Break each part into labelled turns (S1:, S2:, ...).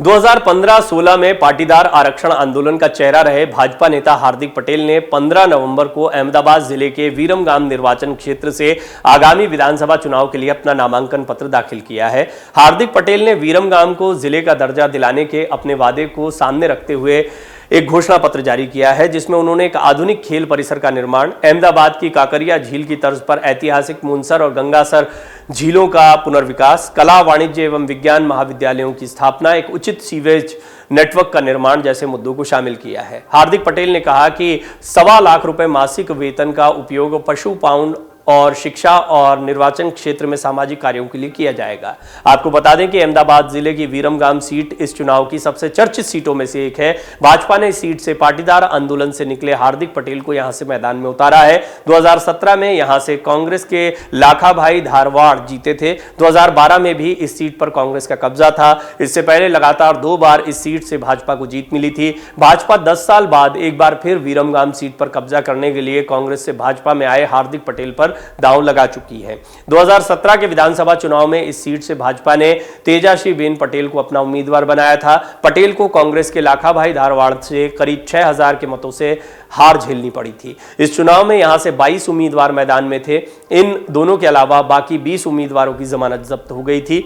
S1: 2015-16 में पाटीदार आरक्षण आंदोलन का चेहरा रहे भाजपा नेता हार्दिक पटेल ने 15 नवंबर को अहमदाबाद जिले के वीरमगाम निर्वाचन क्षेत्र से आगामी विधानसभा चुनाव के लिए अपना नामांकन पत्र दाखिल किया है। हार्दिक पटेल ने वीरमगाम को जिले का दर्जा दिलाने के अपने वादे को सामने रखते हुए एक घोषणा पत्र जारी किया है, जिसमें उन्होंने एक आधुनिक खेल परिसर का निर्माण, अहमदाबाद की काकरिया झील की तर्ज पर ऐतिहासिक मुनसर और गंगासर झीलों का पुनर्विकास, कला, वाणिज्य एवं विज्ञान महाविद्यालयों की स्थापना, एक उचित सीवेज नेटवर्क का निर्माण जैसे मुद्दों को शामिल किया है। हार्दिक पटेल ने कहा कि 1.25 लाख रुपए मासिक वेतन का उपयोग पशु पाउंड और शिक्षा और निर्वाचन क्षेत्र में सामाजिक कार्यों के लिए किया जाएगा। आपको बता दें कि अहमदाबाद जिले की वीरमगाम सीट इस चुनाव की सबसे चर्चित सीटों में से एक है। भाजपा ने इस सीट से पाटीदार आंदोलन से निकले हार्दिक पटेल को यहां से मैदान में उतारा है। 2017 में यहां से कांग्रेस के लाखाभाई धारवाड़ जीते थे। 2012 में भी इस सीट पर कांग्रेस का कब्जा था। इससे पहले लगातार 2 बार इस सीट से भाजपा को जीत मिली थी। भाजपा 10 साल बाद एक बार फिर वीरमगाम सीट पर कब्जा करने के लिए कांग्रेस से भाजपा में आए हार्दिक पटेल पर दांव लगा चुकी है। 2017 के विधानसभा चुनाव में इस सीट से भाजपा ने तेजाश्री बेन पटेल को अपना उम्मीदवार बनाया था। पटेल को कांग्रेस के लाखाभाई धारवाड़ से करीब 6000 के मतों से हार झेलनी पड़ी थी। इस चुनाव में यहां से 22 उम्मीदवार मैदान में थे। इन दोनों के अलावा बाकी 20 उम्मीदवारों की जमानत जब्त हो गई थी।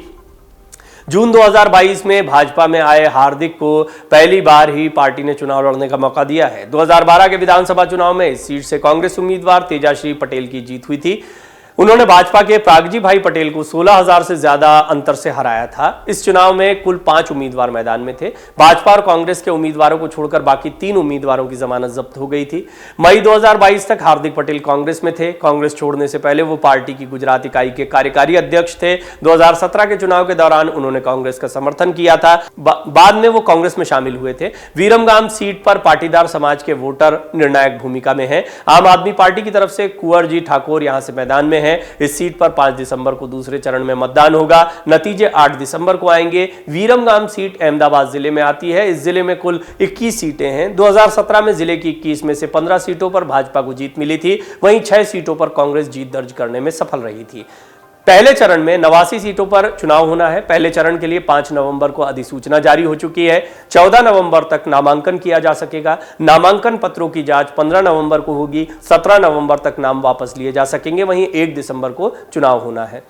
S1: जून 2022 में भाजपा में आए हार्दिक को पहली बार ही पार्टी ने चुनाव लड़ने का मौका दिया है। 2012 के विधानसभा चुनाव में इस सीट से कांग्रेस उम्मीदवार तेजाश्री पटेल की जीत हुई थी। उन्होंने भाजपा के प्रागजी भाई पटेल को 16000 से ज्यादा अंतर से हराया था। इस चुनाव में कुल 5 उम्मीदवार मैदान में थे। भाजपा और कांग्रेस के उम्मीदवारों को छोड़कर बाकी 3 उम्मीदवारों की जमानत जब्त हो गई थी। मई 2022 तक हार्दिक पटेल कांग्रेस में थे। कांग्रेस छोड़ने से पहले वो पार्टी की गुजरात इकाई के कार्यकारी अध्यक्ष थे। 2017 के चुनाव के दौरान उन्होंने कांग्रेस का समर्थन किया था। बाद में वो कांग्रेस में शामिल हुए थे। वीरमगाम सीट पर पाटीदार समाज के वोटर निर्णायक भूमिका में हैं। आम आदमी पार्टी की तरफ से कुंवर जी ठाकुर यहां से मैदान में हैं। इस सीट पर 5 दिसंबर को दूसरे चरण में मतदान होगा। नतीजे 8 दिसंबर को आएंगे। वीरमगाम सीट अहमदाबाद जिले में आती है। इस जिले में कुल 21 सीटें हैं। 2017 में जिले की 21 में से 15 सीटों पर भाजपा को जीत मिली थी। वहीं 6 सीटों पर कांग्रेस जीत दर्ज करने में सफल रही थी। पहले चरण में 89 सीटों पर चुनाव होना है। पहले चरण के लिए 5 नवंबर को अधिसूचना जारी हो चुकी है। 14 नवंबर तक नामांकन किया जा सकेगा। नामांकन पत्रों की जांच 15 नवंबर को होगी। 17 नवंबर तक नाम वापस लिए जा सकेंगे। वहीं 1 दिसंबर को चुनाव होना है।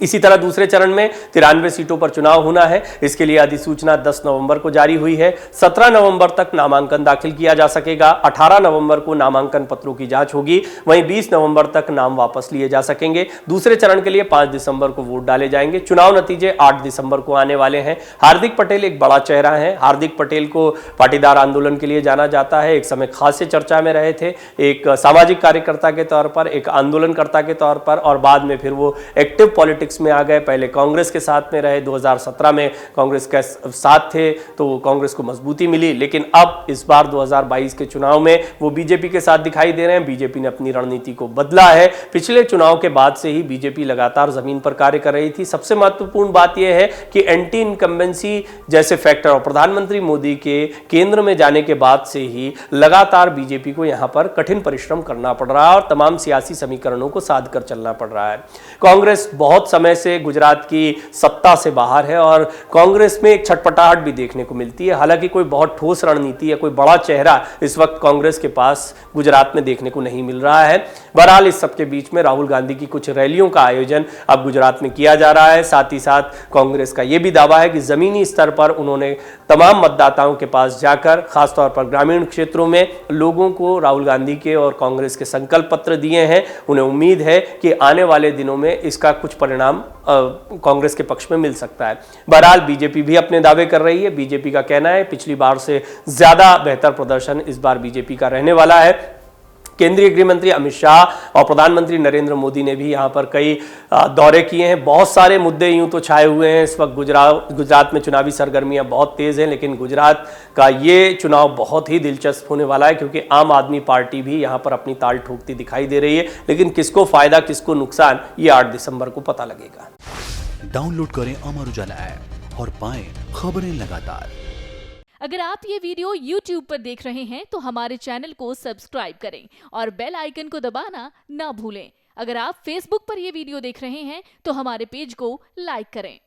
S1: इसी तरह दूसरे चरण में 93 सीटों पर चुनाव होना है। इसके लिए अधिसूचना 10 नवंबर को जारी हुई है। 17 नवंबर तक नामांकन दाखिल किया जा सकेगा। 18 नवंबर को नामांकन पत्रों की जांच होगी। वहीं 20 नवंबर तक नाम वापस लिए जा सकेंगे। दूसरे चरण के लिए 5 दिसंबर को वोट डाले जाएंगे। चुनाव नतीजे 8 दिसंबर को आने वाले हैं। हार्दिक पटेल एक बड़ा चेहरा है। हार्दिक पटेल को पाटीदार आंदोलन के लिए जाना जाता है। एक समय खासे चर्चा में रहे थे, एक सामाजिक कार्यकर्ता के तौर पर, एक आंदोलनकर्ता के तौर पर, और बाद में फिर वो एक्टिव पॉलिटिक्स में आ गए। पहले कांग्रेस के साथ में रहे। 2017 में कांग्रेस के साथ थे तो कांग्रेस को मजबूती मिली, लेकिन अब इस बार 2022 के चुनाव में वो बीजेपी के साथ दिखाई दे रहे हैं। बीजेपी ने अपनी रणनीति को बदला है। पिछले चुनाव के बाद से ही बीजेपी लगातार जमीन पर कार्य कर रही थी। सबसे महत्वपूर्ण बात यह है कि एंटी इनकम्बेंसी जैसे फैक्टर और प्रधानमंत्री मोदी के केंद्र में जाने के बाद से ही लगातार बीजेपी को यहां पर कठिन परिश्रम करना पड़ रहा है और तमाम सियासी समीकरणों को साध कर चलना पड़ रहा है। कांग्रेस बहुत समय से गुजरात की सत्ता से बाहर है और कांग्रेस में एक छटपटाहट भी देखने को मिलती है। हालांकि कोई बहुत ठोस रणनीति या कोई बड़ा चेहरा इस वक्त कांग्रेस के पास गुजरात में देखने को नहीं मिल रहा है। बहरहाल इस सबके बीच में राहुल गांधी की कुछ रैलियों का आयोजन अब गुजरात में किया जा रहा है। साथ ही साथ कांग्रेस का यह भी दावा है कि जमीनी स्तर पर उन्होंने तमाम मतदाताओं के पास जाकर, खासतौर पर ग्रामीण क्षेत्रों में, लोगों को राहुल गांधी के और कांग्रेस के संकल्प पत्र दिए हैं। उन्हें उम्मीद है कि आने वाले दिनों में इसका कुछ परिणाम कांग्रेस के पक्ष में मिल सकता है। बहरहाल बीजेपी भी अपने दावे कर रही है। बीजेपी का कहना है पिछली बार से ज्यादा बेहतर प्रदर्शन इस बार बीजेपी का रहने वाला है। केंद्रीय गृह मंत्री अमित शाह और प्रधानमंत्री नरेंद्र मोदी ने भी यहां पर कई दौरे किए हैं। बहुत सारे मुद्दे यूं तो छाए हुए हैं इस वक्त। गुजरात में चुनावी सरगर्मियां बहुत तेज हैं, लेकिन गुजरात का ये चुनाव बहुत ही दिलचस्प होने वाला है क्योंकि आम आदमी पार्टी भी यहां पर अपनी ताल ठोकती दिखाई दे रही है। लेकिन किसको फायदा किसको नुकसान, ये 8 दिसंबर को पता लगेगा।
S2: डाउनलोड करें अमर उजाला ऐप और पाएं खबरें लगातार।
S3: अगर आप ये वीडियो YouTube पर देख रहे हैं तो हमारे चैनल को सब्सक्राइब करें और बेल आइकन को दबाना ना भूलें। अगर आप Facebook पर ये वीडियो देख रहे हैं तो हमारे पेज को लाइक करें।